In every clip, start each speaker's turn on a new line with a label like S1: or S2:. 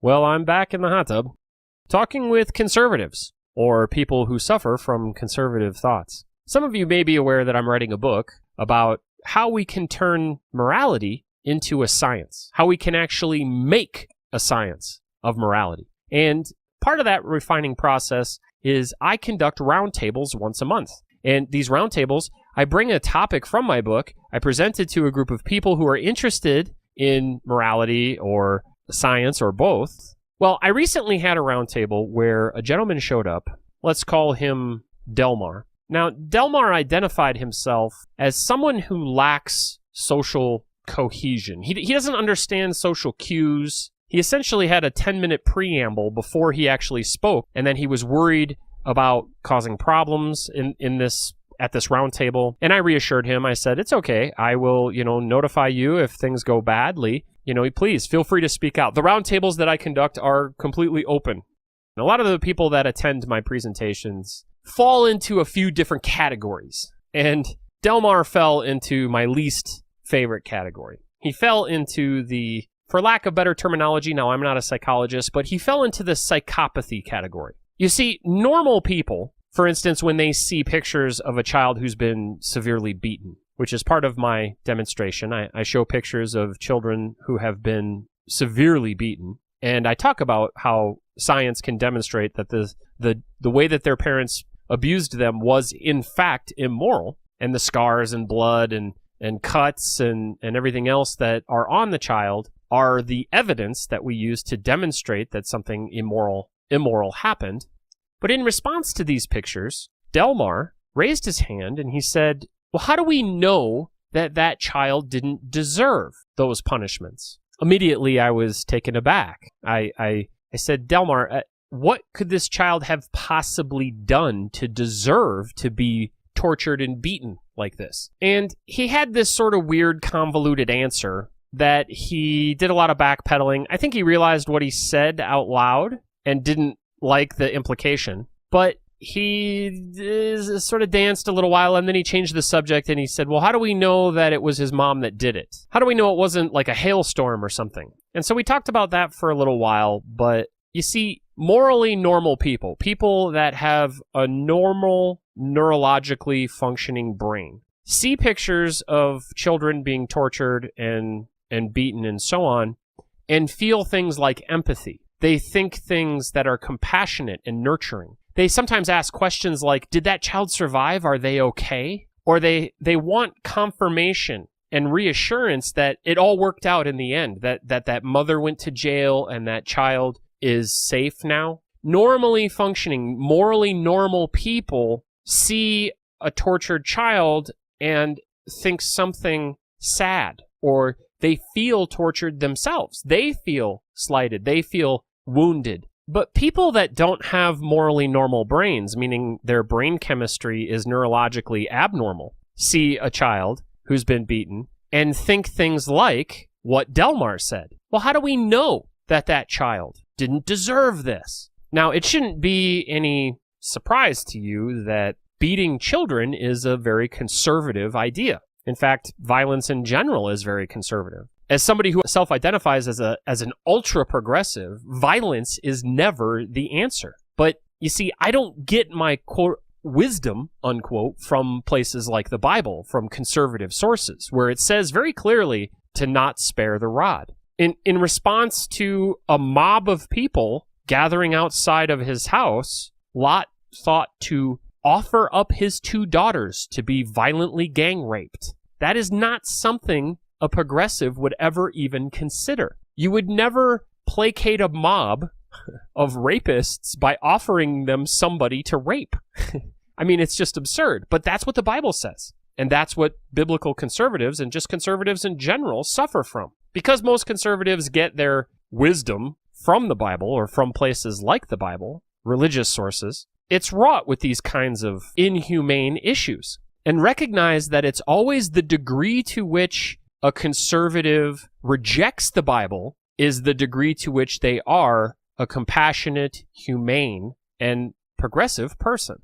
S1: Well, I'm back in the hot tub, talking with conservatives, or people who suffer from conservative thoughts. Some of you may be aware that I'm writing a book about how we can turn morality into a science, how we can actually make a science of morality. And part of that refining process is I conduct roundtables once a month. And these roundtables, I bring a topic from my book, I present it to a group of people who are interested in morality or science or both. Well, I recently had a roundtable where a gentleman showed up. Let's call him Delmar. Now, Delmar identified himself as someone who lacks social cohesion. He doesn't understand social cues. He essentially had a 10-minute preamble before he actually spoke, and then he was worried about causing problems at this roundtable. And I reassured him. I said, it's okay. I will, notify you if things go badly. Please feel free to speak out. The roundtables that I conduct are completely open. And a lot of the people that attend my presentations fall into a few different categories. And Delmar fell into my least favorite category. He fell into the, for lack of better terminology, now I'm not a psychologist, but he fell into the psychopathy category. You see, normal people, for instance, when they see pictures of a child who's been severely beaten, which is part of my demonstration. I show pictures of children who have been severely beaten, and I talk about how science can demonstrate that the way that their parents abused them was in fact immoral, and the scars and blood and cuts and everything else that are on the child are the evidence that we use to demonstrate that something immoral happened. But in response to these pictures, Delmar raised his hand and he said, well, how do we know that that child didn't deserve those punishments? Immediately, I was taken aback. I said, Delmar, what could this child have possibly done to deserve to be tortured and beaten like this? And he had this sort of weird, convoluted answer that he did a lot of backpedaling. I think he realized what he said out loud and didn't like the implication, but he sort of danced a little while, and then he changed the subject, and he said, well, how do we know that it was his mom that did it? How do we know it wasn't like a hailstorm or something? And so we talked about that for a little while, but you see, morally normal people that have a normal, neurologically functioning brain, see pictures of children being tortured and beaten and so on, and feel things like empathy. They think things that are compassionate and nurturing. They sometimes ask questions like, did that child survive? Are they okay? Or they want confirmation and reassurance that it all worked out in the end, that mother went to jail and that child is safe now. Normally functioning, morally normal people see a tortured child and think something sad, or they feel tortured themselves. They feel slighted. They feel wounded. But people that don't have morally normal brains, meaning their brain chemistry is neurologically abnormal, see a child who's been beaten and think things like what Delmar said. Well, how do we know that that child didn't deserve this? Now, it shouldn't be any surprise to you that beating children is a very conservative idea. In fact, violence in general is very conservative. As somebody who self-identifies as an ultra-progressive, violence is never the answer. But you see, I don't get my quote wisdom, unquote, from places like the Bible, from conservative sources, where it says very clearly to not spare the rod. In response to a mob of people gathering outside of his house, Lot thought to offer up his 2 daughters to be violently gang raped. That is not something a progressive would ever even consider. You would never placate a mob of rapists by offering them somebody to rape. I mean, it's just absurd, but that's what the Bible says. And that's what biblical conservatives and just conservatives in general suffer from. Because most conservatives get their wisdom from the Bible or from places like the Bible, religious sources, it's wrought with these kinds of inhumane issues. And recognize that it's always the degree to which a conservative rejects the Bible is the degree to which they are a compassionate, humane, and progressive person.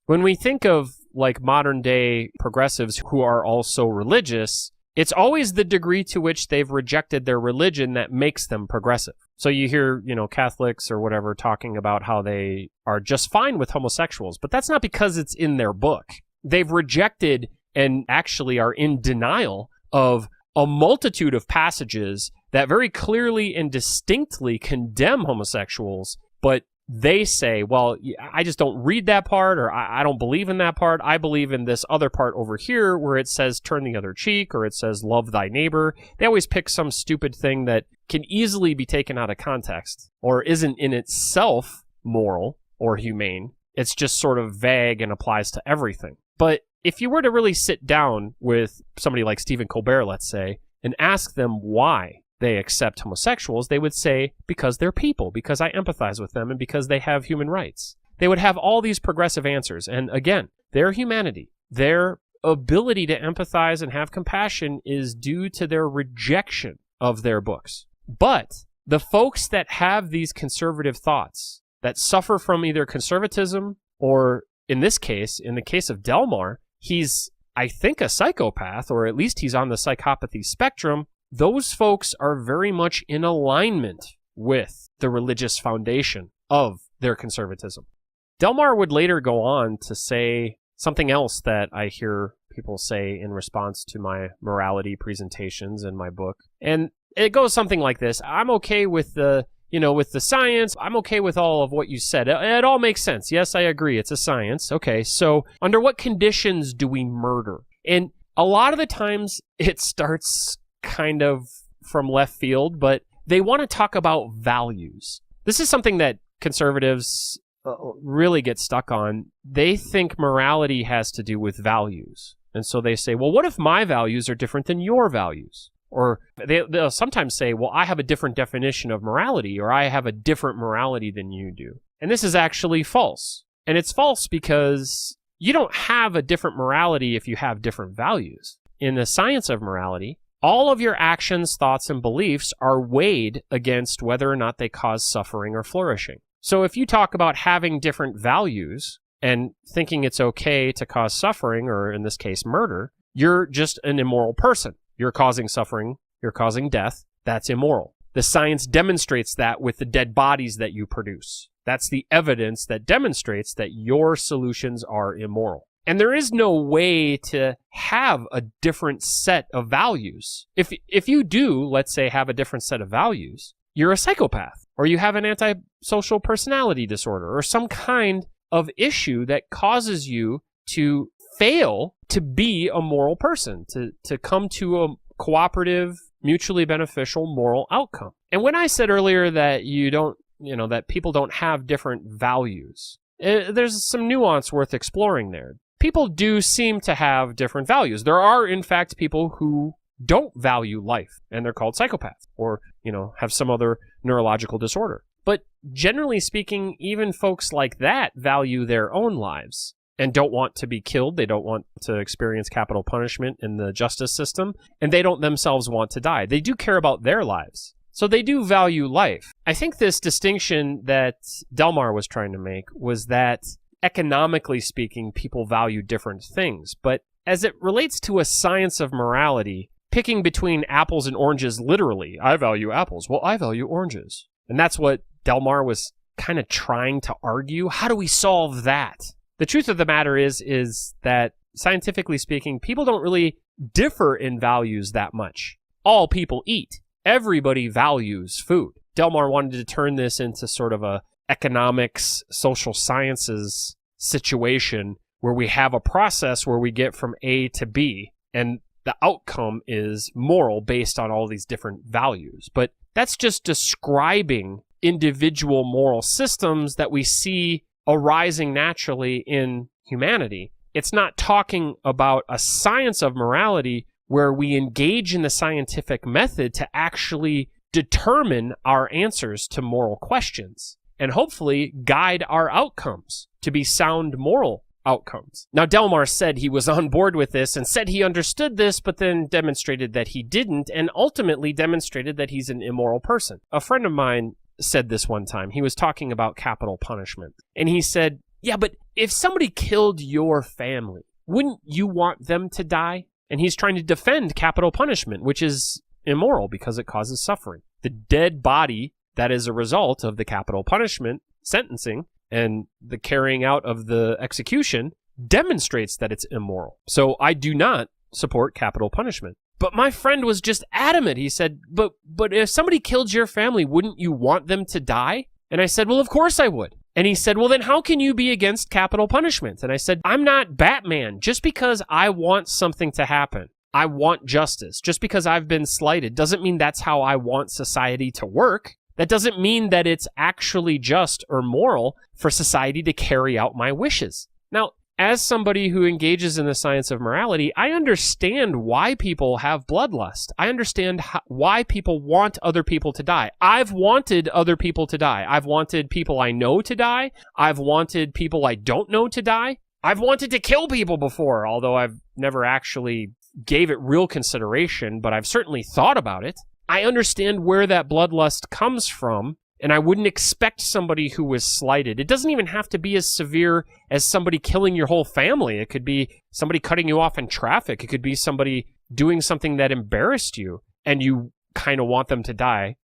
S1: When we think of like modern day progressives who are also religious, it's always the degree to which they've rejected their religion that makes them progressive. So you hear, Catholics or whatever talking about how they are just fine with homosexuals, but that's not because it's in their book. They've rejected and actually are in denial of a multitude of passages that very clearly and distinctly condemn homosexuals, but they say, well, I just don't read that part, or I don't believe in that part. I believe in this other part over here where it says turn the other cheek, or it says love thy neighbor. They always pick some stupid thing that can easily be taken out of context or isn't in itself moral or humane. It's just sort of vague and applies to everything. But if you were to really sit down with somebody like Stephen Colbert, let's say, and ask them why they accept homosexuals, they would say, because they're people, because I empathize with them, and because they have human rights. They would have all these progressive answers. And again, their humanity, their ability to empathize and have compassion is due to their rejection of their books. But the folks that have these conservative thoughts, that suffer from either conservatism or, in this case, in the case of Delmar, he's, I think, a psychopath, or at least he's on the psychopathy spectrum. Those folks are very much in alignment with the religious foundation of their conservatism. Delmar would later go on to say something else that I hear people say in response to my morality presentations in my book. And it goes something like this. I'm okay with the science. I'm okay with all of what you said. It all makes sense. Yes, I agree. It's a science. Okay, so under what conditions do we murder? And a lot of the times it starts kind of from left field, but they want to talk about values. This is something that conservatives really get stuck on. They think morality has to do with values. And so they say, well, what if my values are different than your values? Or they'll sometimes say, well, I have a different definition of morality, or I have a different morality than you do. And this is actually false. And it's false because you don't have a different morality if you have different values. In the science of morality, all of your actions, thoughts, and beliefs are weighed against whether or not they cause suffering or flourishing. So if you talk about having different values and thinking it's okay to cause suffering, or in this case, murder, you're just an immoral person. You're causing suffering, you're causing death. That's immoral. The science demonstrates that with the dead bodies that you produce. That's the evidence that demonstrates that your solutions are immoral. And there is no way to have a different set of values. If you do, let's say, have a different set of values, you're a psychopath, or you have an antisocial personality disorder, or some kind of issue that causes you to fail to be a moral person, to come to a cooperative, mutually beneficial moral outcome. And when I said earlier that that people don't have different values, there's some nuance worth exploring there. People do seem to have different values. There are, in fact, people who don't value life, and they're called psychopaths, or, have some other neurological disorder. But generally speaking, even folks like that value their own lives and don't want to be killed. They don't want to experience capital punishment in the justice system, and they don't themselves want to die. They do care about their lives. So they do value life. I think this distinction that Delmar was trying to make was that economically speaking, people value different things. But as it relates to a science of morality, picking between apples and oranges literally, I value apples, well, I value oranges. And that's what Delmar was kind of trying to argue. How do we solve that? The truth of the matter is that scientifically speaking, people don't really differ in values that much. All people eat. Everybody values food. Delmar wanted to turn this into sort of a economics, social sciences situation where we have a process where we get from A to B, and the outcome is moral based on all these different values. But that's just describing individual moral systems that we see arising naturally in humanity. It's not talking about a science of morality where we engage in the scientific method to actually determine our answers to moral questions and hopefully guide our outcomes to be sound moral outcomes. Now, Delmar said he was on board with this and said he understood this, but then demonstrated that he didn't, and ultimately demonstrated that he's an immoral person. A friend of mine said this one time. He was talking about capital punishment, and he said, yeah, but if somebody killed your family, wouldn't you want them to die? And he's trying to defend capital punishment, which is immoral because it causes suffering. The dead body that is a result of the capital punishment sentencing and the carrying out of the execution demonstrates that it's immoral. So I do not support capital punishment. But my friend was just adamant. He said, but if somebody killed your family, wouldn't you want them to die? And I said, well, of course I would. And he said, well, then how can you be against capital punishment? And I said, I'm not Batman. Just because I want something to happen, I want justice. Just because I've been slighted doesn't mean that's how I want society to work. That doesn't mean that it's actually just or moral for society to carry out my wishes. Now, as somebody who engages in the science of morality, I understand why people have bloodlust. I understand why people want other people to die. I've wanted other people to die. I've wanted people I know to die. I've wanted people I don't know to die. I've wanted to kill people before, although I've never actually gave it real consideration, but I've certainly thought about it. I understand where that bloodlust comes from, and I wouldn't expect somebody who was slighted. It doesn't even have to be as severe as somebody killing your whole family. It could be somebody cutting you off in traffic. It could be somebody doing something that embarrassed you, and you kind of want them to die.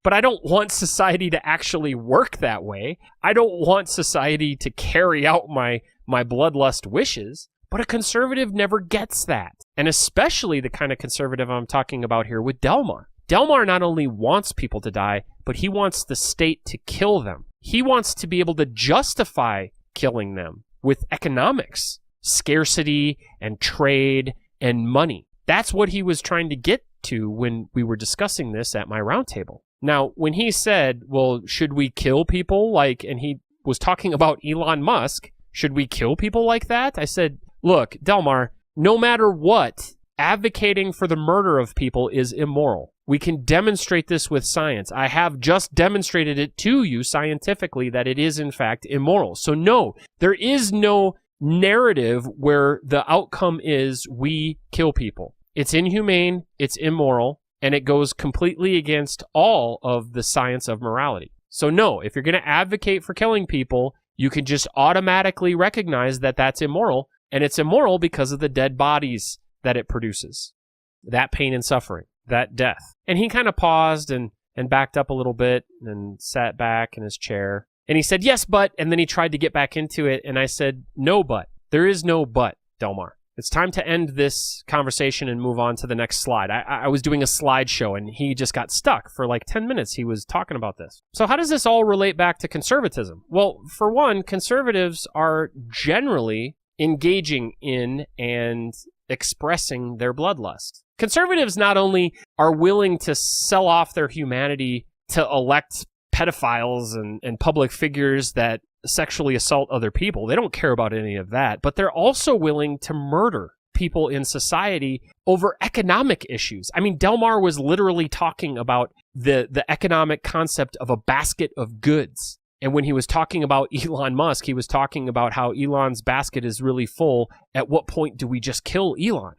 S1: But I don't want society to actually work that way. I don't want society to carry out my bloodlust wishes. But a conservative never gets that. And especially the kind of conservative I'm talking about here with Delmar. Delmar not only wants people to die, but he wants the state to kill them. He wants to be able to justify killing them with economics, scarcity and trade and money. That's what he was trying to get to when we were discussing this at my roundtable. Now, when he said, well, should we kill people and he was talking about Elon Musk, should we kill people like that? I said, look, Delmar, no matter what, advocating for the murder of people is immoral. We can demonstrate this with science. I have just demonstrated it to you scientifically that it is in fact immoral. So no, there is no narrative where the outcome is we kill people. It's inhumane, it's immoral, and it goes completely against all of the science of morality. So no, if you're going to advocate for killing people, you can just automatically recognize that that's immoral, and it's immoral because of the dead bodies that it produces, that pain and suffering, that death. And he kind of paused and backed up a little bit and sat back in his chair. And he said, yes, but, and then he tried to get back into it. And I said, no, but. There is no but, Delmar. It's time to end this conversation and move on to the next slide. I was doing a slideshow and he just got stuck for like 10 minutes. He was talking about this. So how does this all relate back to conservatism? Well, for one, conservatives are generally engaging in and expressing their bloodlust. Conservatives not only are willing to sell off their humanity to elect pedophiles and public figures that sexually assault other people. They don't care about any of that, but they're also willing to murder people in society over economic issues. I mean, Delmar was literally talking about the economic concept of a basket of goods. And when he was talking about Elon Musk, he was talking about how Elon's basket is really full. At what point do we just kill Elon?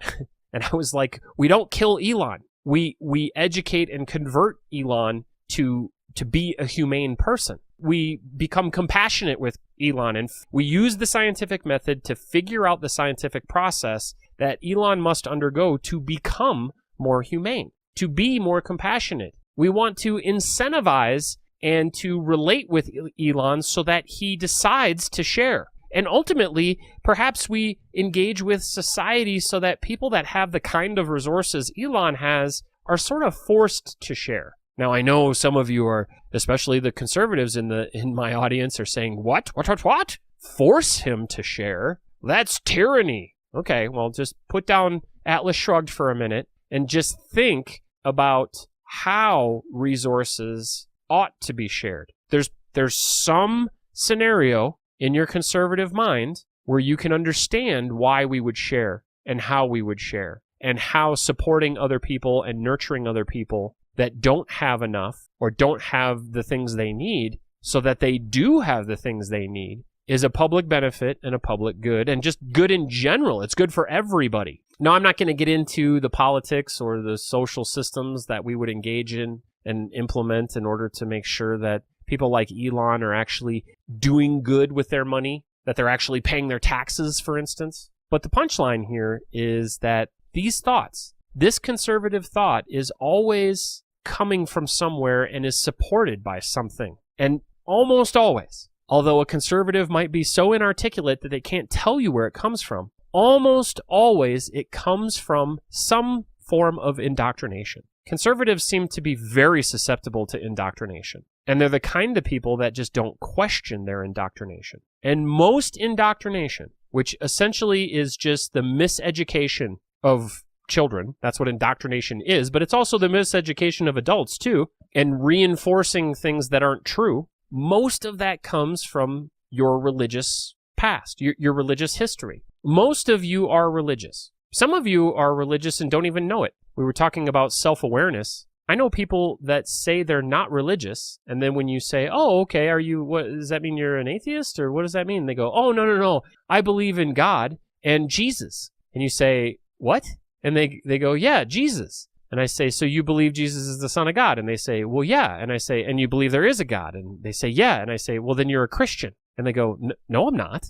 S1: And I was like, we don't kill Elon. We educate and convert Elon to be a humane person. We become compassionate with Elon, and we use the scientific method to figure out the scientific process that Elon must undergo to become more humane, to be more compassionate. We want to incentivize and to relate with Elon so that he decides to share. And ultimately, perhaps we engage with society so that people that have the kind of resources Elon has are sort of forced to share. Now, I know some of you are, especially the conservatives in my audience, are saying, what? Force him to share? That's tyranny. Okay, well, just put down Atlas Shrugged for a minute and just think about how resources ought to be shared. There's some scenario in your conservative mind where you can understand why we would share and how we would share and how supporting other people and nurturing other people that don't have enough or don't have the things they need so that they do have the things they need is a public benefit and a public good and just good in general. It's good for everybody. Now, I'm not going to get into the politics or the social systems that we would engage in and implement in order to make sure that people like Elon are actually doing good with their money, that they're actually paying their taxes, for instance. But the punchline here is that these thoughts, this conservative thought is always coming from somewhere and is supported by something. And almost always, although a conservative might be so inarticulate that they can't tell you where it comes from, almost always it comes from some form of indoctrination. Conservatives seem to be very susceptible to indoctrination, and they're the kind of people that just don't question their indoctrination. And most indoctrination, which essentially is just the miseducation of children, that's what indoctrination is, but it's also the miseducation of adults too, and reinforcing things that aren't true, most of that comes from your religious past, your religious history. Most of you are religious. Some of you are religious and don't even know it. We were talking about self-awareness. I know people that say they're not religious, and then when you say, oh, okay, what does that mean you're an atheist, or what does that mean? They go, oh, no, I believe in God and Jesus. And you say, what? And they go, yeah, Jesus. And I say, so you believe Jesus is the Son of God? And they say, well, yeah. And I say, and you believe there is a God? And they say, yeah. And I say, well, then you're a Christian. And they go, no, I'm not.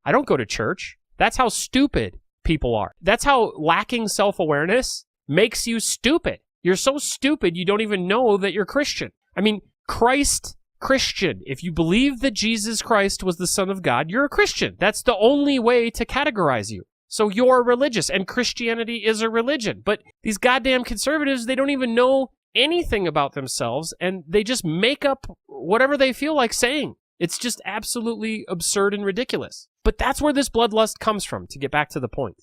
S1: I don't go to church. That's how stupid people are. That's how lacking self-awareness makes you stupid. You're so stupid you don't even know that you're Christian. I mean, Christian. If you believe that Jesus Christ was the Son of God, you're a Christian. That's the only way to categorize you. So you're religious, and Christianity is a religion. But these goddamn conservatives, they don't even know anything about themselves, and they just make up whatever they feel like saying. It's just absolutely absurd and ridiculous. But that's where this bloodlust comes from, to get back to the point.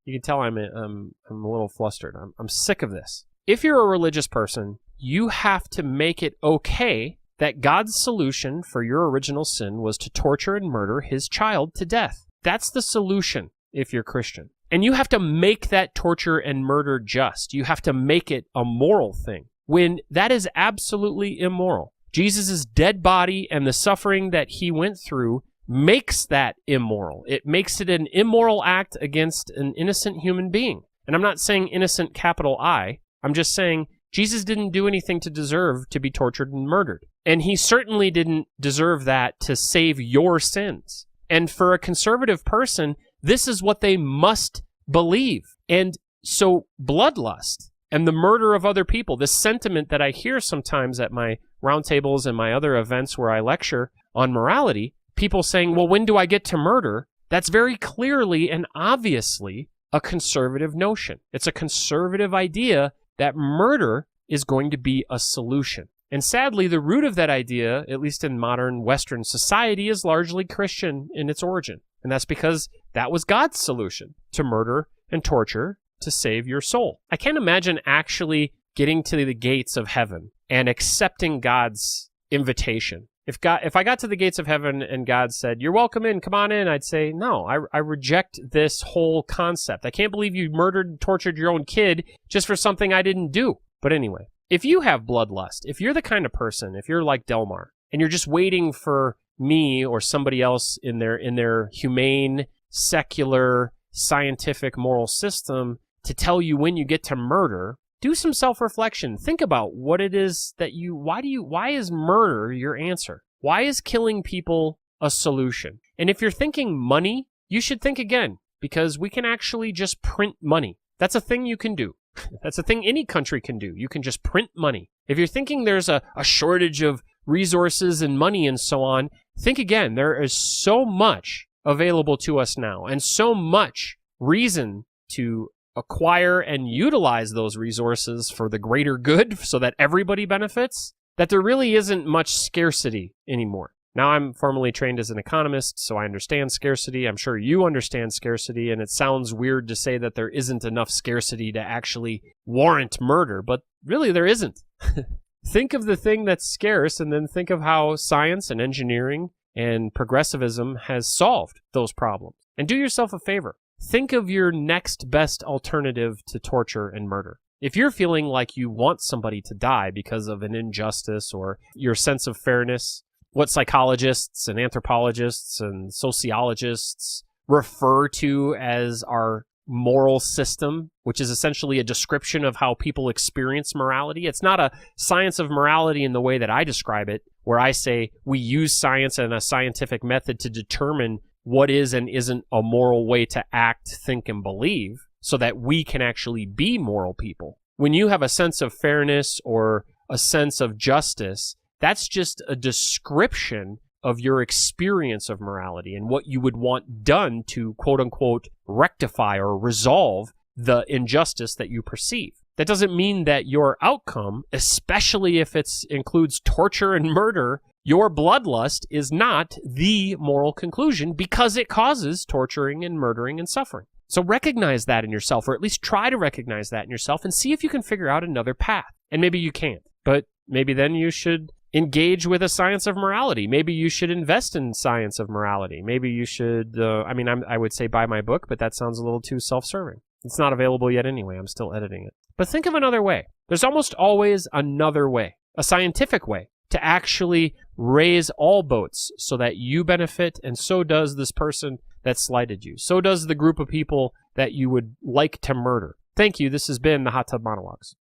S1: You can tell I'm a little flustered. I'm sick of this. If you're a religious person, you have to make it okay that God's solution for your original sin was to torture and murder his child to death. That's the solution if you're Christian. And you have to make that torture and murder just. You have to make it a moral thing, when that is absolutely immoral. Jesus' dead body and the suffering that he went through makes that immoral. It makes it an immoral act against an innocent human being. And I'm not saying innocent capital I. I'm just saying Jesus didn't do anything to deserve to be tortured and murdered. And he certainly didn't deserve that to save your sins. And for a conservative person, this is what they must believe. And so bloodlust and the murder of other people, this sentiment that I hear sometimes at my roundtables and my other events where I lecture on morality, people saying, well, when do I get to murder? That's very clearly and obviously a conservative notion. It's a conservative idea that murder is going to be a solution. And sadly, the root of that idea, at least in modern Western society, is largely Christian in its origin. And that's because that was God's solution, to murder and torture to save your soul. I can't imagine actually getting to the gates of heaven and accepting God's invitation. If I got to the gates of heaven and God said, you're welcome in, come on in, I'd say, no, I reject this whole concept. I can't believe you murdered and tortured your own kid just for something I didn't do. But anyway, if you have bloodlust, if you're the kind of person, if you're like Delmar, and you're just waiting for me or somebody else in their humane, secular, scientific, moral system to tell you when you get to murder, do some self-reflection. Think about what it is that why is murder your answer? Why is killing people a solution? And if you're thinking money, you should think again, because we can actually just print money. That's a thing you can do. That's a thing any country can do. You can just print money. If you're thinking there's a shortage of resources and money and so on, think again. There is so much available to us now, and so much reason to acquire and utilize those resources for the greater good so that everybody benefits, that there really isn't much scarcity anymore. Now, I'm formally trained as an economist, so I understand scarcity. I'm sure you understand scarcity, and it sounds weird to say that there isn't enough scarcity to actually warrant murder, but really there isn't. Think of the thing that's scarce, and then think of how science and engineering and progressivism has solved those problems. And do yourself a favor. Think of your next best alternative to torture and murder. If you're feeling like you want somebody to die because of an injustice or your sense of fairness, what psychologists and anthropologists and sociologists refer to as our moral system, which is essentially a description of how people experience morality. It's not a science of morality in the way that I describe it, where I say we use science and a scientific method to determine what is and isn't a moral way to act, think, and believe so that we can actually be moral people. when you have a sense of fairness or a sense of justice, that's just a description of your experience of morality and what you would want done to, quote unquote, rectify or resolve the injustice that you perceive. That doesn't mean that your outcome, especially if it includes torture and murder, your bloodlust is not the moral conclusion because it causes torturing and murdering and suffering. So recognize that in yourself, or at least try to recognize that in yourself and see if you can figure out another path. And maybe you can't, but maybe then you should engage with a science of morality. Maybe you should invest in science of morality. Maybe you should, I would say buy my book, but that sounds a little too self-serving. It's not available yet anyway. I'm still editing it. But think of another way. There's almost always another way, a scientific way to actually raise all boats so that you benefit, and so does this person that slighted you. So does the group of people that you would like to murder. Thank you. This has been the Hot Tub Monologues.